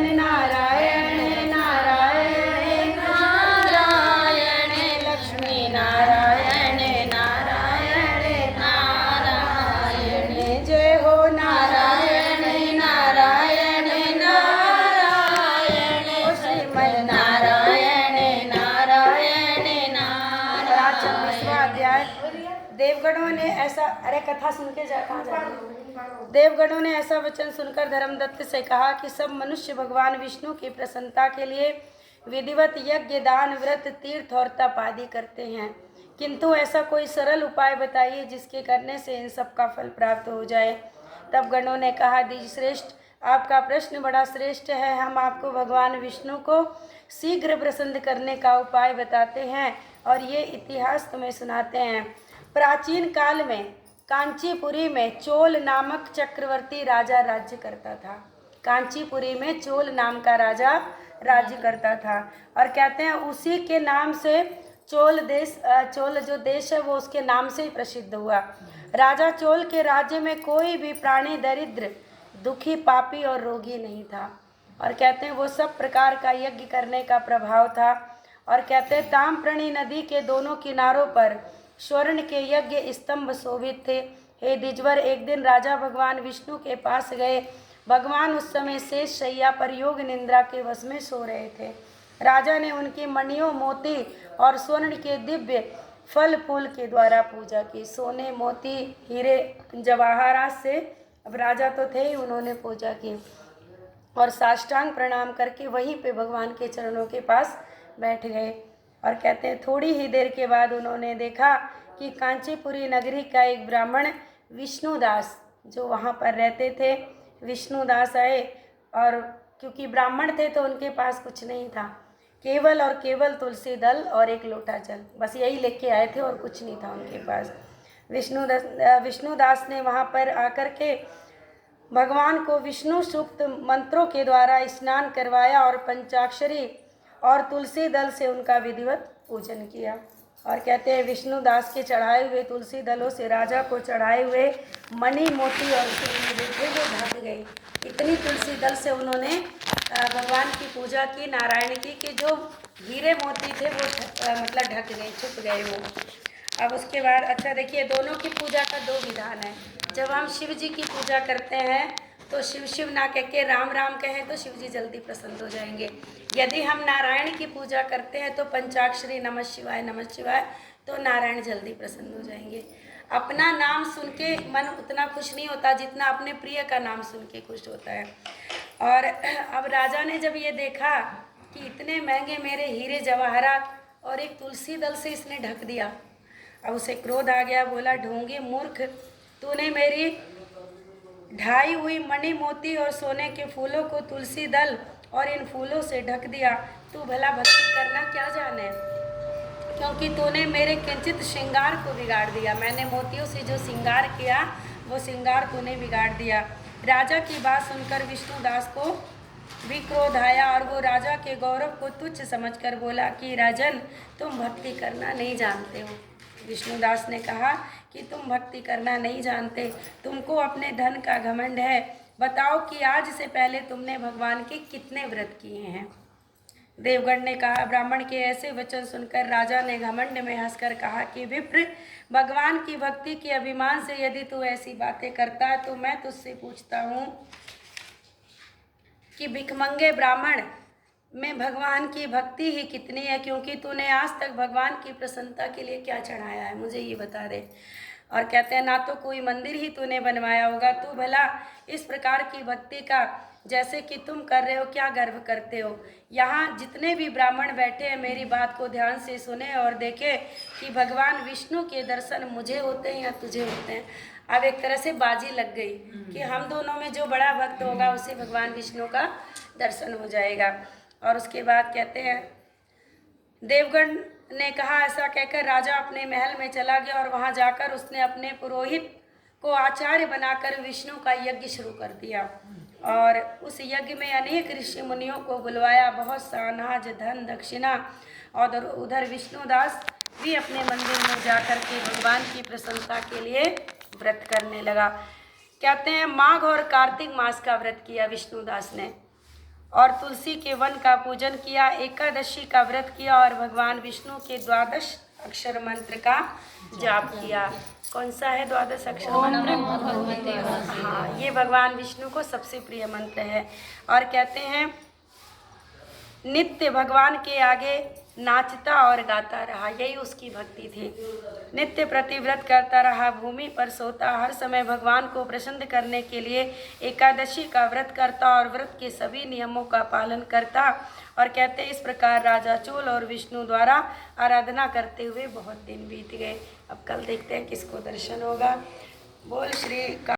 नारायण नारायण नारायण नारायण लक्ष्मी नारायण नारायण नारायण जय हो नारायण नारायण नारायण श्रीमद नारायण नारायण नारायण। 26वां अध्याय। देवगणों ने ऐसा, अरे कथा सुन के जा, कहाँ जा रहे हो? देवगणों ने ऐसा वचन सुनकर धर्मदत्त से कहा कि सब मनुष्य भगवान विष्णु की प्रसन्नता के लिए विधिवत यज्ञ, दान, व्रत, तीर्थ और तप आदि करते हैं, किंतु ऐसा कोई सरल उपाय बताइए जिसके करने से इन सब का फल प्राप्त हो जाए। तब गणों ने कहा, द्विजश्रेष्ठ, आपका प्रश्न बड़ा श्रेष्ठ है। हम आपको भगवान विष्णु को शीघ्र प्रसन्न करने का उपाय बताते हैं और ये इतिहास तुम्हें सुनाते हैं। प्राचीन काल में कांचीपुरी में चोल नामक चक्रवर्ती राजा राज्य करता था। कांचीपुरी में चोल नाम का राजा राज्य करता था और कहते हैं उसी के नाम से चोल जो देश है वो उसके नाम से ही प्रसिद्ध हुआ। राजा चोल के राज्य में कोई भी प्राणी दरिद्र, दुखी, पापी और रोगी नहीं था और कहते हैं वो सब प्रकार का यज्ञ करने का प्रभाव था। और कहते हैं ताम्रपर्णी नदी के दोनों किनारों पर स्वर्ण के यज्ञ स्तंभ शोभित थे। हे द्विजवर, एक दिन राजा भगवान विष्णु के पास गए। भगवान उस समय शेष शैया पर योग निंद्रा के वश में सो रहे थे। राजा ने उनकी मणियों, मोती और स्वर्ण के दिव्य फल फूल के द्वारा पूजा की। सोने, मोती, हीरे, जवाहरात से अब राजा तो थे ही, उन्होंने पूजा की और साष्टांग प्रणाम करके वहीं पे भगवान के चरणों के पास बैठ गए। और कहते हैं थोड़ी ही देर के बाद उन्होंने देखा कि कांचीपुरी नगरी का एक ब्राह्मण विष्णुदास, जो वहाँ पर रहते थे, विष्णुदास आए और क्योंकि ब्राह्मण थे तो उनके पास कुछ नहीं था, केवल और केवल तुलसी दल और एक लोटा जल, बस यही लेके आए थे और कुछ नहीं था उनके पास। विष्णुदास ने वहाँ पर आकर के भगवान को विष्णु सूक्त मंत्रों के द्वारा स्नान करवाया और पंचाक्षरी और तुलसी दल से उनका विधिवत पूजन किया। और कहते हैं विष्णुदास के चढ़ाए हुए तुलसी दलों से राजा को चढ़ाए हुए मणि, मोती और थे वो ढक गए। इतनी तुलसी दल से उन्होंने भगवान की पूजा की, नारायण की, कि जो हीरे मोती थे वो मतलब ढक गए, छुप गए वो। अब उसके बाद अच्छा देखिए, दोनों की पूजा का दो विधान है। जब हम शिव जी की पूजा करते हैं तो शिव शिव ना कह के राम राम कहें तो शिव जी जल्दी प्रसन्न हो जाएंगे। यदि हम नारायण की पूजा करते हैं तो पंचाक्षरी नमः शिवाय तो नारायण जल्दी प्रसन्न हो जाएंगे। अपना नाम सुन के मन उतना खुश नहीं होता जितना अपने प्रिय का नाम सुन के खुश होता है। और अब राजा ने जब ये देखा कि इतने महंगे मेरे हीरे जवाहरात और एक तुलसी दल से इसने ढक दिया, अब उसे क्रोध आ गया। बोला, ढोंगी मूर्ख, तूने मेरी ढाई हुई मणि, मोती और सोने के फूलों को तुलसी दल और इन फूलों से ढक दिया। तू भला भक्ति करना क्या जाने, क्योंकि तूने मेरे किंचित श्रृंगार को बिगाड़ दिया। मैंने मोतियों से जो श्रृंगार किया वो श्रृंगार तूने बिगाड़ दिया। राजा की बात सुनकर विष्णुदास को भी क्रोध आया और वो राजा के गौरव को तुच्छ समझकर बोला कि राजन, तुम भक्ति करना नहीं जानते हो। विष्णुदास ने कहा कि तुम भक्ति करना नहीं जानते, तुमको अपने धन का घमंड है। बताओ कि आज से पहले तुमने भगवान के कितने व्रत किए हैं। देवगण ने कहा, ब्राह्मण के ऐसे वचन सुनकर राजा ने घमंड में हंसकर कहा कि विप्र, भगवान की भक्ति के अभिमान से यदि तू ऐसी बातें करता है तो मैं तुझसे पूछता हूँ कि भिखमंगे ब्राह्मण में भगवान की भक्ति ही कितनी है, क्योंकि तूने आज तक भगवान की प्रसन्नता के लिए क्या चढ़ाया है, मुझे ये बता दे। और कहते हैं ना तो कोई मंदिर ही तूने बनवाया होगा, तू भला इस प्रकार की भक्ति का जैसे कि तुम कर रहे हो क्या गर्व करते हो। यहाँ जितने भी ब्राह्मण बैठे हैं मेरी बात को ध्यान से सुने और देखें कि भगवान विष्णु के दर्शन मुझे होते हैं या तुझे होते हैं। अब एक तरह से बाजी लग गई कि हम दोनों में जो बड़ा भक्त होगा उसे भगवान विष्णु का दर्शन हो जाएगा। और उसके बाद कहते हैं देवगण ने कहा, ऐसा कहकर राजा अपने महल में चला गया और वहां जाकर उसने अपने पुरोहित को आचार्य बनाकर विष्णु का यज्ञ शुरू कर दिया। और उस यज्ञ में अनेक ऋषि मुनियों को बुलवाया, बहुत सा अनाज, धन, दक्षिणा। और उधर विष्णुदास भी अपने मंदिर में जाकर के भगवान की प्रसन्नता के लिए व्रत करने लगा। कहते हैं माघ और कार्तिक मास का व्रत किया विष्णुदास ने। और तुलसी के वन का पूजन किया, एकादशी का व्रत किया और भगवान विष्णु के 12 अक्षर मंत्र का जाप किया। कौन सा है 12 अक्षर मंत्र? हाँ, ये भगवान विष्णु को सबसे प्रिय मंत्र है। और कहते हैं नित्य भगवान के आगे नाचता और गाता रहा, यही उसकी भक्ति थी। नित्य प्रतिव्रत करता रहा, भूमि पर सोता, हर समय भगवान को प्रसन्न करने के लिए एकादशी का व्रत करता और व्रत के सभी नियमों का पालन करता। और कहते इस प्रकार राजा चोल और विष्णु द्वारा आराधना करते हुए बहुत दिन बीत गए। अब कल देखते हैं किसको दर्शन होगा। बोल श्री